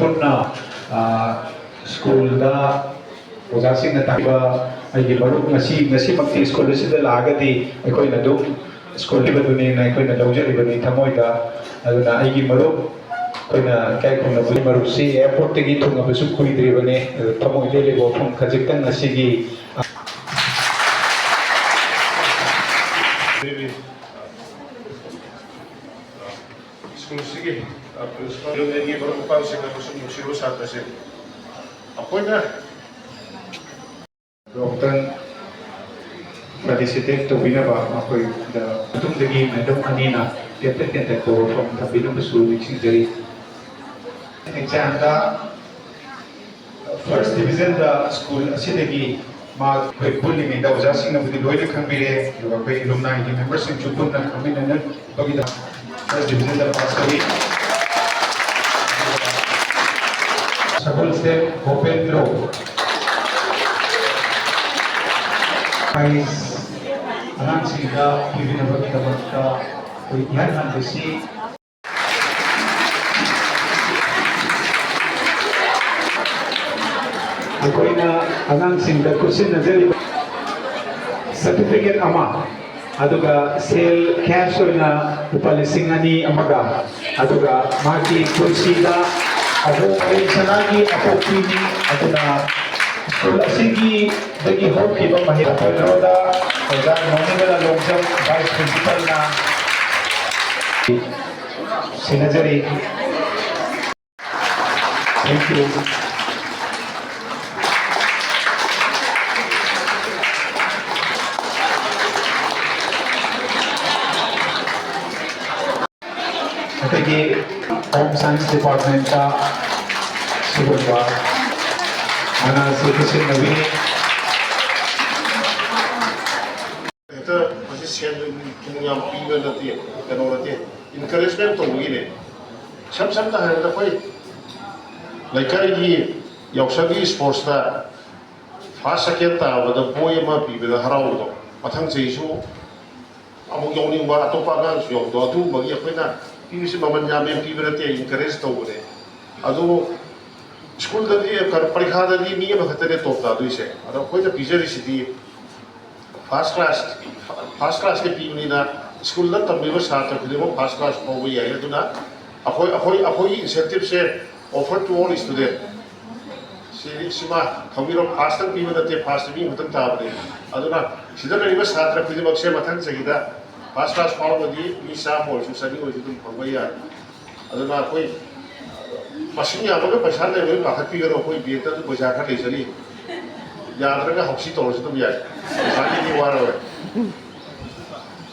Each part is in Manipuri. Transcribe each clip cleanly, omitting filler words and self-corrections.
पुन्ना स्कूल ओजासिंग ताबा अगी मरुप ngasi ngasi makti school sida lagadi akoi na dum school libaduni na akoi na lawjari bani thamoida aduna agi marup koina kai khona buli marup si airport gi thunga besu kuidri bani thamoi le le bo phum khajiktan ngasi gi school sigi principal legi baru pa sing musim musiru sata se apoi na Dokter participate to binaba ako the tung dagi madam kanina tete ko from the binum su mixing jari exam da first division da school asidagi ma koi bulli me da uja sing na budi loile khambire yoga koi alumni ki members sing chupun na khamina na bagi da first division da pass kari school se open throw Guys, anak sehingga pimpinan bagi kita kegiatan handisi. Aku ina anak sehingga kursin najari certificate ama, aduga sale cash na upalisingani amaga, aduga maki kursi da, aku sanagi aku kini aduna Sigi bagi hoki ba mahirap pero da oja noni na longsam vice principal na sinajari thank you atagi home science department ka subba Ana solution nabi itu masih sian yang piba nanti kalau nanti encouragement tu begini sam dah ada apa like ini yang segi sports dah fasa kita ada boy mah piba dah harau tu matang sesuatu amu yang ni buat atau pagan yang tu bagi apa na ini sih mama nyampe piba nanti encourage tu boleh aduh School tadi kan perikha tadi ni apa kata dia top dah tu ise. Ada kau itu pijak di sini first class ke pijak ni na school dah tapi bos sahaja pilih mo first class mau ya itu na. Aku insentif se offer to all student. Si mah kami ro first time pijak nanti first time betul tak boleh. Adu na sida ni bos sahaja pilih mo se matang sekitar first class mau tadi bisa mau susah ni itu mau ya. Adu na aku Masih yang apa pasal ni mereka nak pergi ke rumah ibu itu tu pasal kan lesali. Yang mereka hoki tahu itu biar. Pasal ini walau.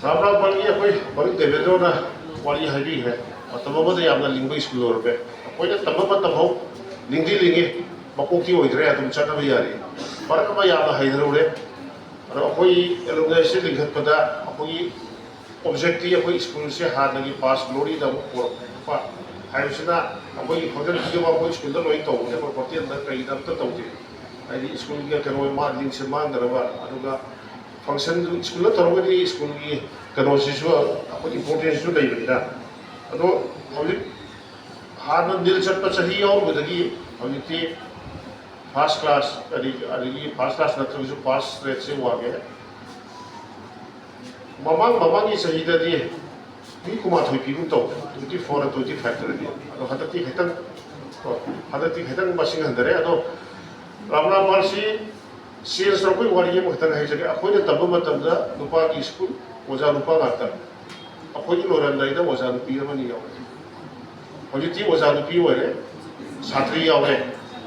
Ramai bagi apa bagi developer na bagi hari ni. Atau apa tu yang nak lingkungan school orang pe. Apa itu tambah tambah lingkungan makukti orang itu tu macam apa biar. Mereka mah yang nak hari itu orang. Apa ini lingkungan sih lingkungan pada apa ini objektif apa school sih hari lagi pas glory dah apa. Harusnya aku ini hotel juga aku school dah loin tahu, jadi perhatian dah kaya dah betul tahu je. Jadi school ni kalau mat link seman darah, aduga function school dah tahu jadi school ni kalau sesuatu aku importance tu dah ini dah. Aduh, kalau hari ni cepat sahi और बदली हम इतनी first class अभी first class ना तो जो pass rate से हुआ गया mamang ini sahi dah dia ni kumat hui piun tau 24 atau 25 tadi atau hadati hitan masing handare atau ramla marsi sales ro koi wari mo hitan hai jage apoi ne tabu matam da lupa ki school oja lupa ngata apoi loran dai da oja lupi ma ni yaw hoji ti oja lupi wore satri yawe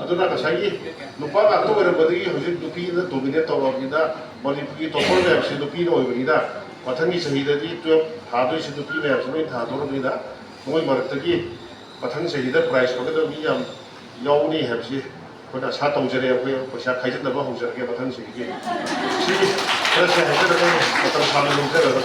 adu na kasai lupa ga to wore badagi hoji lupi na dominate to ro da mali pi to ko ne si lupi no wi da mathangi sahidadi 12 thadoi se dupi me absolute thador me da moi maratagi mathang sahida price ko da mi yam yauni hebsi ko da sa tong jere ko paisa khaijat na ba ho jere ke mathang sahigi si se ha da ko mathang salu lo jere